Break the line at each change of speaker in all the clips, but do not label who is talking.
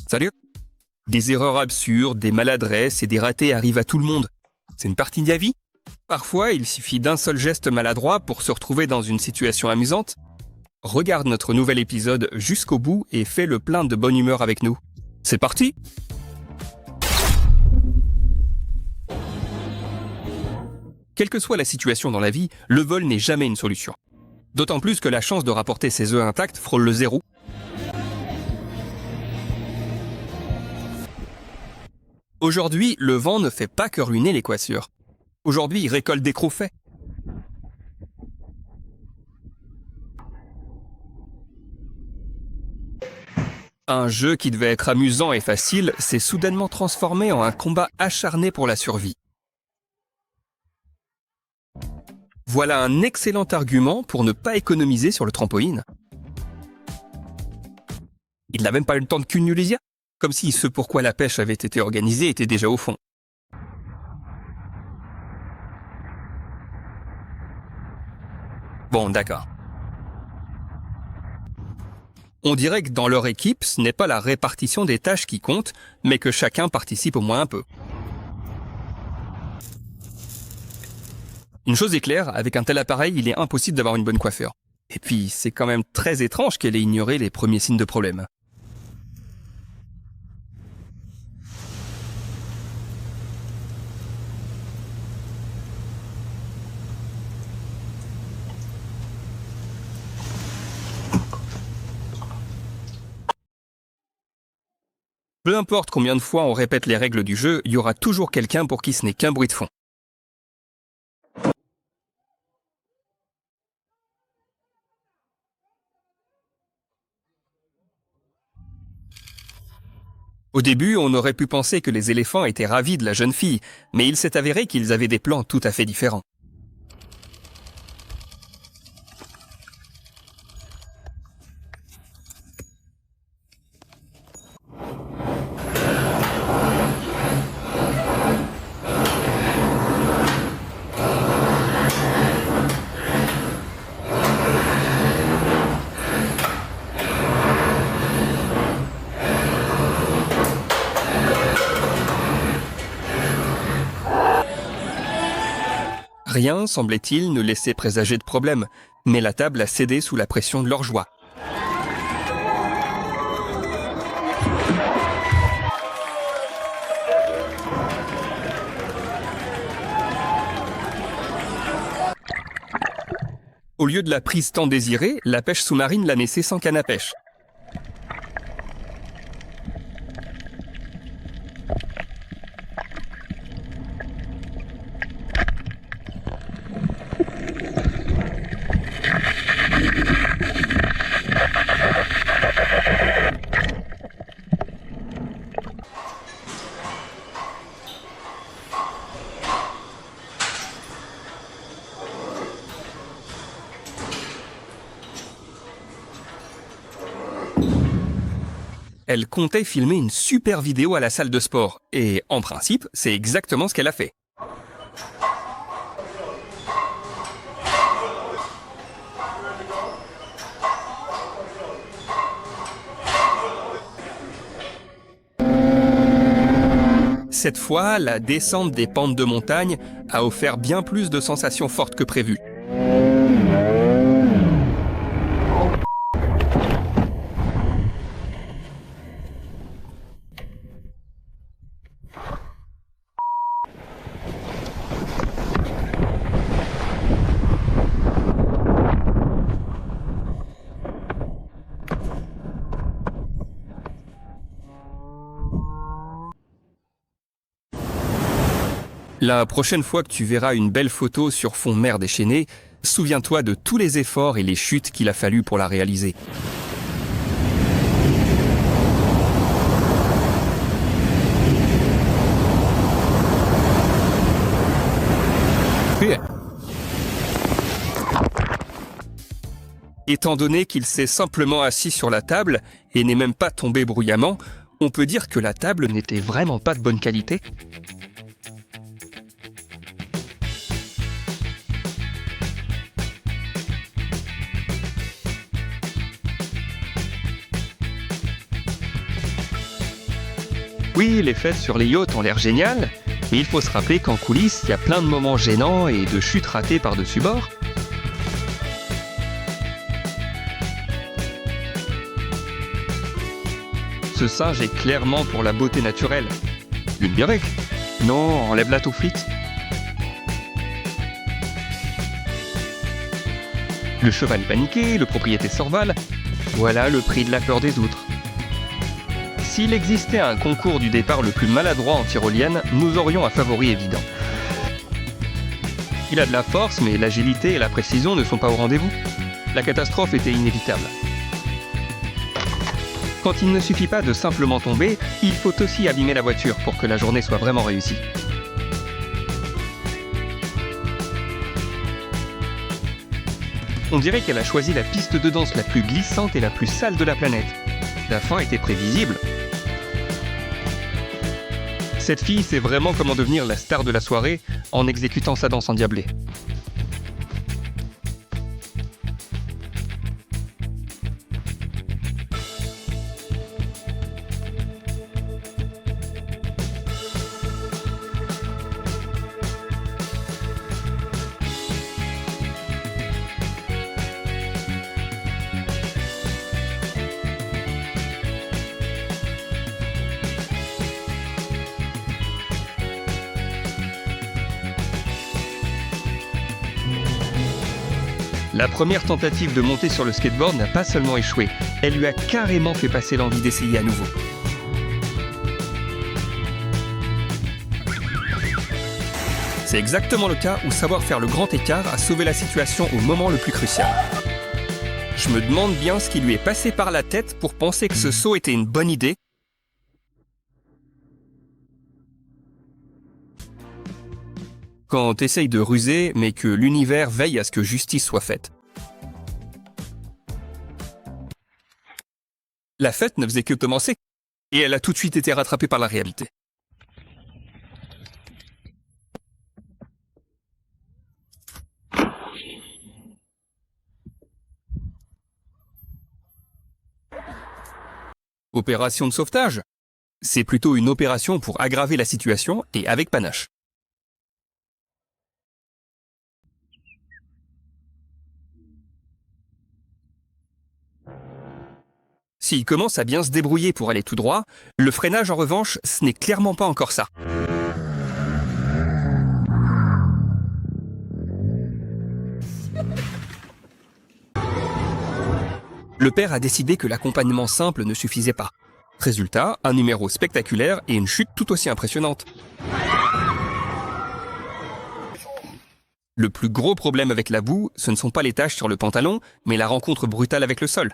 Salut. Des erreurs absurdes, des maladresses et des ratés arrivent à tout le monde. C'est une partie de la vie. Parfois, il suffit d'un seul geste maladroit pour se retrouver dans une situation amusante. Regarde notre nouvel épisode jusqu'au bout et fais le plein de bonne humeur avec nous. C'est parti! Quelle que soit la situation dans la vie, le vol n'est jamais une solution. D'autant plus que la chance de rapporter ses œufs intacts frôle le zéro. Aujourd'hui, le vent ne fait pas que ruiner les coiffures. Aujourd'hui, il récolte des croufets. Un jeu qui devait être amusant et facile s'est soudainement transformé en un combat acharné pour la survie. Voilà un excellent argument pour ne pas économiser sur le trampoline. Il n'a même pas eu le temps de cunnilinguer, comme si ce pourquoi la pêche avait été organisée était déjà au fond. Bon, d'accord. On dirait que dans leur équipe, ce n'est pas la répartition des tâches qui compte, mais que chacun participe au moins un peu. Une chose est claire, avec un tel appareil, il est impossible d'avoir une bonne coiffure. Et puis, c'est quand même très étrange qu'elle ait ignoré les premiers signes de problème. Peu importe combien de fois on répète les règles du jeu, il y aura toujours quelqu'un pour qui ce n'est qu'un bruit de fond. Au début, on aurait pu penser que les éléphants étaient ravis de la jeune fille, mais il s'est avéré qu'ils avaient des plans tout à fait différents. Rien, semblait-il, ne laissait présager de problème, mais la table a cédé sous la pression de leur joie. Au lieu de la prise tant désirée, la pêche sous-marine l'a naissé sans canne à pêche. Elle comptait filmer une super vidéo à la salle de sport. Et, en principe, c'est exactement ce qu'elle a fait. Cette fois, la descente des pentes de montagne a offert bien plus de sensations fortes que prévu. La prochaine fois que tu verras une belle photo sur fond mer déchaîné, souviens-toi de tous les efforts et les chutes qu'il a fallu pour la réaliser. Étant donné qu'il s'est simplement assis sur la table et n'est même pas tombé bruyamment, on peut dire que la table n'était vraiment pas de bonne qualité. Oui, les fêtes sur les yachts ont l'air géniales, mais il faut se rappeler qu'en coulisses, il y a plein de moments gênants et de chutes ratées par-dessus bord. Ce singe est clairement pour la beauté naturelle. Une bière. Non, enlève la taux frites. Le cheval est paniqué, le propriétaire s'envole. Voilà le prix de la peur des outres. S'il existait un concours du départ le plus maladroit en tyrolienne, nous aurions un favori évident. Il a de la force, mais l'agilité et la précision ne sont pas au rendez-vous. La catastrophe était inévitable. Quand il ne suffit pas de simplement tomber, il faut aussi abîmer la voiture pour que la journée soit vraiment réussie. On dirait qu'elle a choisi la piste de danse la plus glissante et la plus sale de la planète. La fin était prévisible. Cette fille sait vraiment comment devenir la star de la soirée en exécutant sa danse endiablée. La première tentative de monter sur le skateboard n'a pas seulement échoué, elle lui a carrément fait passer l'envie d'essayer à nouveau. C'est exactement le cas où savoir faire le grand écart a sauvé la situation au moment le plus crucial. Je me demande bien ce qui lui est passé par la tête pour penser que ce saut était une bonne idée. Quand t'essayes de ruser, mais que l'univers veille à ce que justice soit faite. La fête ne faisait que commencer, et elle a tout de suite été rattrapée par la réalité. Opération de sauvetage? C'est plutôt une opération pour aggraver la situation, et avec panache. S'il commence à bien se débrouiller pour aller tout droit, le freinage en revanche, ce n'est clairement pas encore ça. Le père a décidé que l'accompagnement simple ne suffisait pas. Résultat, un numéro spectaculaire et une chute tout aussi impressionnante. Le plus gros problème avec la boue, ce ne sont pas les taches sur le pantalon, mais la rencontre brutale avec le sol.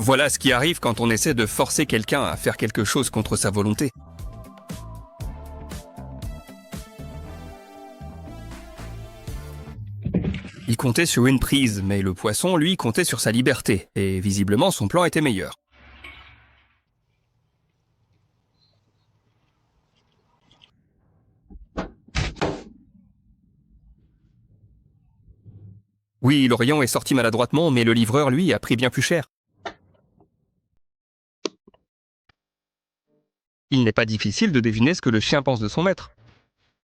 Voilà ce qui arrive quand on essaie de forcer quelqu'un à faire quelque chose contre sa volonté. Il comptait sur une prise, mais le poisson, lui, comptait sur sa liberté, et visiblement son plan était meilleur. Oui, l'Orient est sorti maladroitement, mais le livreur, lui, a pris bien plus cher. Il n'est pas difficile de deviner ce que le chien pense de son maître.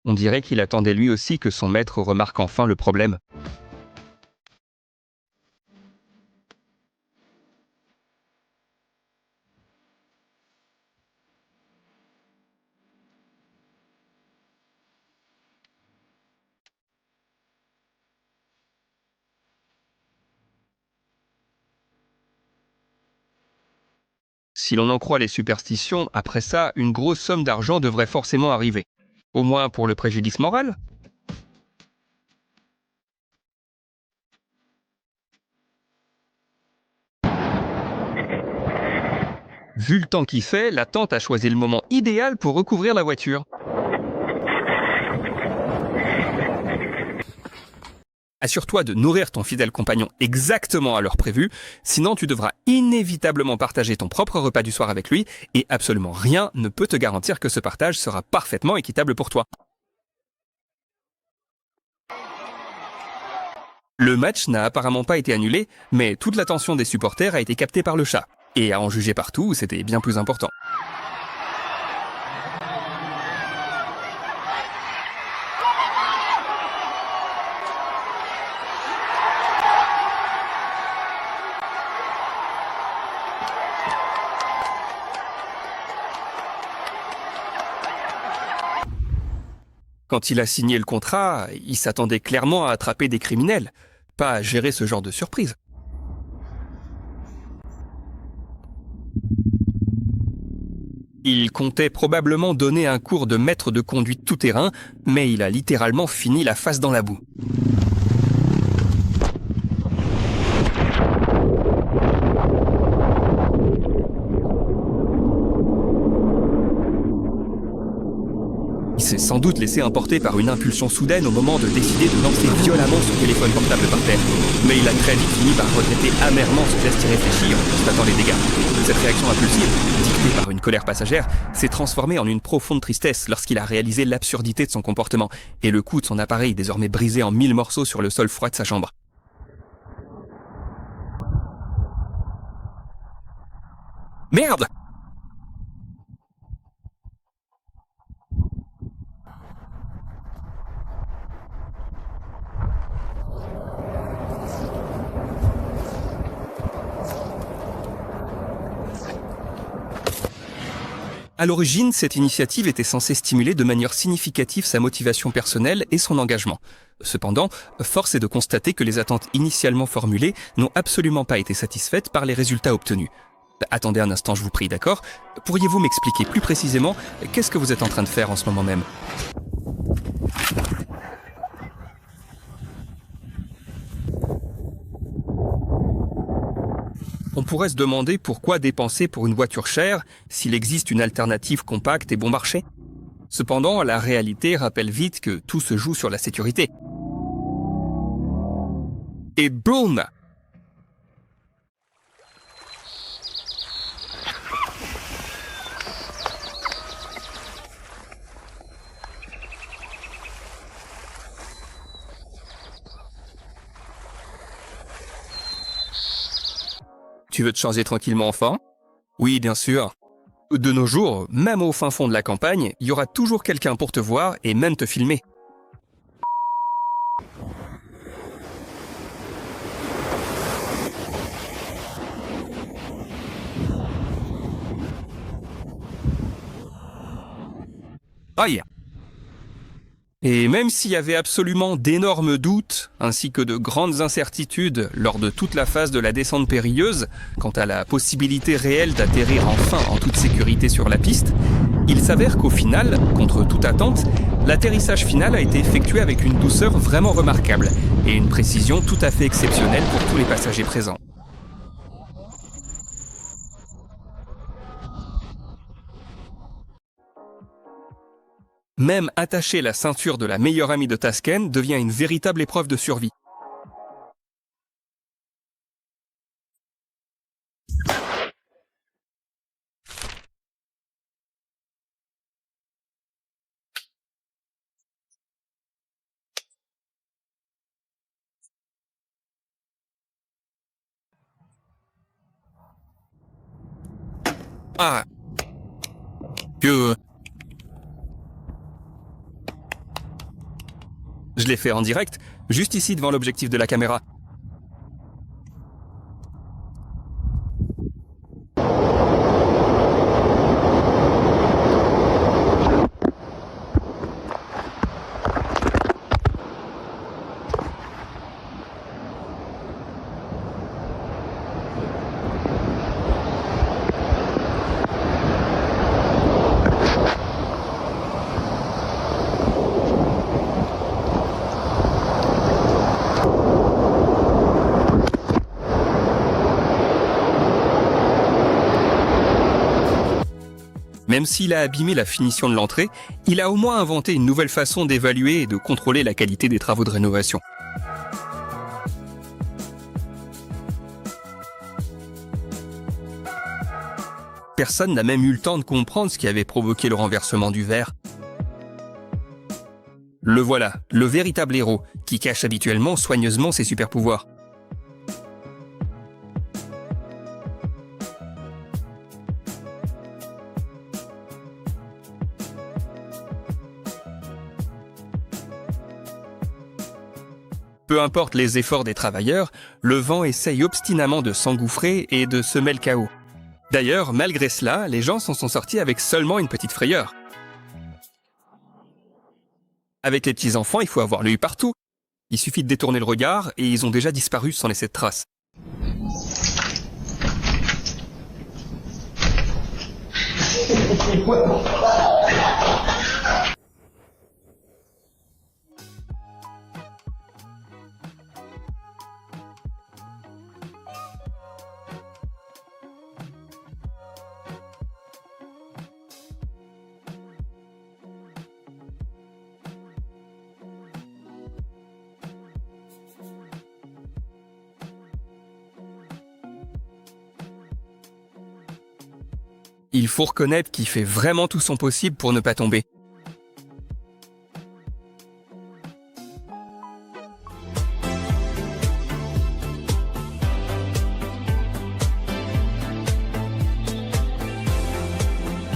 On dirait qu'il attendait lui aussi que son maître remarque enfin le problème. Si l'on en croit les superstitions, après ça, une grosse somme d'argent devrait forcément arriver. Au moins pour le préjudice moral. Vu le temps qu'il fait, la tante a choisi le moment idéal pour recouvrir la voiture. Assure-toi de nourrir ton fidèle compagnon exactement à l'heure prévue, sinon tu devras inévitablement partager ton propre repas du soir avec lui et absolument rien ne peut te garantir que ce partage sera parfaitement équitable pour toi. Le match n'a apparemment pas été annulé, mais toute l'attention des supporters a été captée par le chat. Et à en juger partout, c'était bien plus important. Quand il a signé le contrat, il s'attendait clairement à attraper des criminels, pas à gérer ce genre de surprise. Il comptait probablement donner un cours de maître de conduite tout-terrain, mais il a littéralement fini la face dans la boue. Il s'est sans doute laissé emporter par une impulsion soudaine au moment de décider de lancer violemment son téléphone portable par terre. Mais il a très vite fini par regretter amèrement ce geste irréfléchi en constatant les dégâts. Cette réaction impulsive, dictée par une colère passagère, s'est transformée en une profonde tristesse lorsqu'il a réalisé l'absurdité de son comportement et le coût de son appareil désormais brisé en 1000 morceaux sur le sol froid de sa chambre. Merde! À l'origine, cette initiative était censée stimuler de manière significative sa motivation personnelle et son engagement. Cependant, force est de constater que les attentes initialement formulées n'ont absolument pas été satisfaites par les résultats obtenus. Attendez un instant, je vous prie, d'accord? Pourriez-vous m'expliquer plus précisément qu'est-ce que vous êtes en train de faire en ce moment même? On pourrait se demander pourquoi dépenser pour une voiture chère s'il existe une alternative compacte et bon marché. Cependant, la réalité rappelle vite que tout se joue sur la sécurité. Et boum! Tu veux te changer tranquillement enfin? Oui, bien sûr. De nos jours, même au fin fond de la campagne, il y aura toujours quelqu'un pour te voir et même te filmer. Aïe! Et même s'il y avait absolument d'énormes doutes, ainsi que de grandes incertitudes lors de toute la phase de la descente périlleuse, quant à la possibilité réelle d'atterrir enfin en toute sécurité sur la piste, il s'avère qu'au final, contre toute attente, l'atterrissage final a été effectué avec une douceur vraiment remarquable et une précision tout à fait exceptionnelle pour tous les passagers présents. Même attacher la ceinture de la meilleure amie de Tasken devient une véritable épreuve de survie. Ah, que... Je l'ai fait en direct, juste ici devant l'objectif de la caméra. Même s'il a abîmé la finition de l'entrée, il a au moins inventé une nouvelle façon d'évaluer et de contrôler la qualité des travaux de rénovation. Personne n'a même eu le temps de comprendre ce qui avait provoqué le renversement du verre. Le voilà, le véritable héros, qui cache habituellement soigneusement ses super-pouvoirs. Peu importe les efforts des travailleurs, le vent essaye obstinément de s'engouffrer et de semer le chaos. D'ailleurs, malgré cela, les gens s'en sont sortis avec seulement une petite frayeur. Avec les petits-enfants, il faut avoir l'œil partout. Il suffit de détourner le regard et ils ont déjà disparu sans laisser de traces. Il faut reconnaître qu'il fait vraiment tout son possible pour ne pas tomber.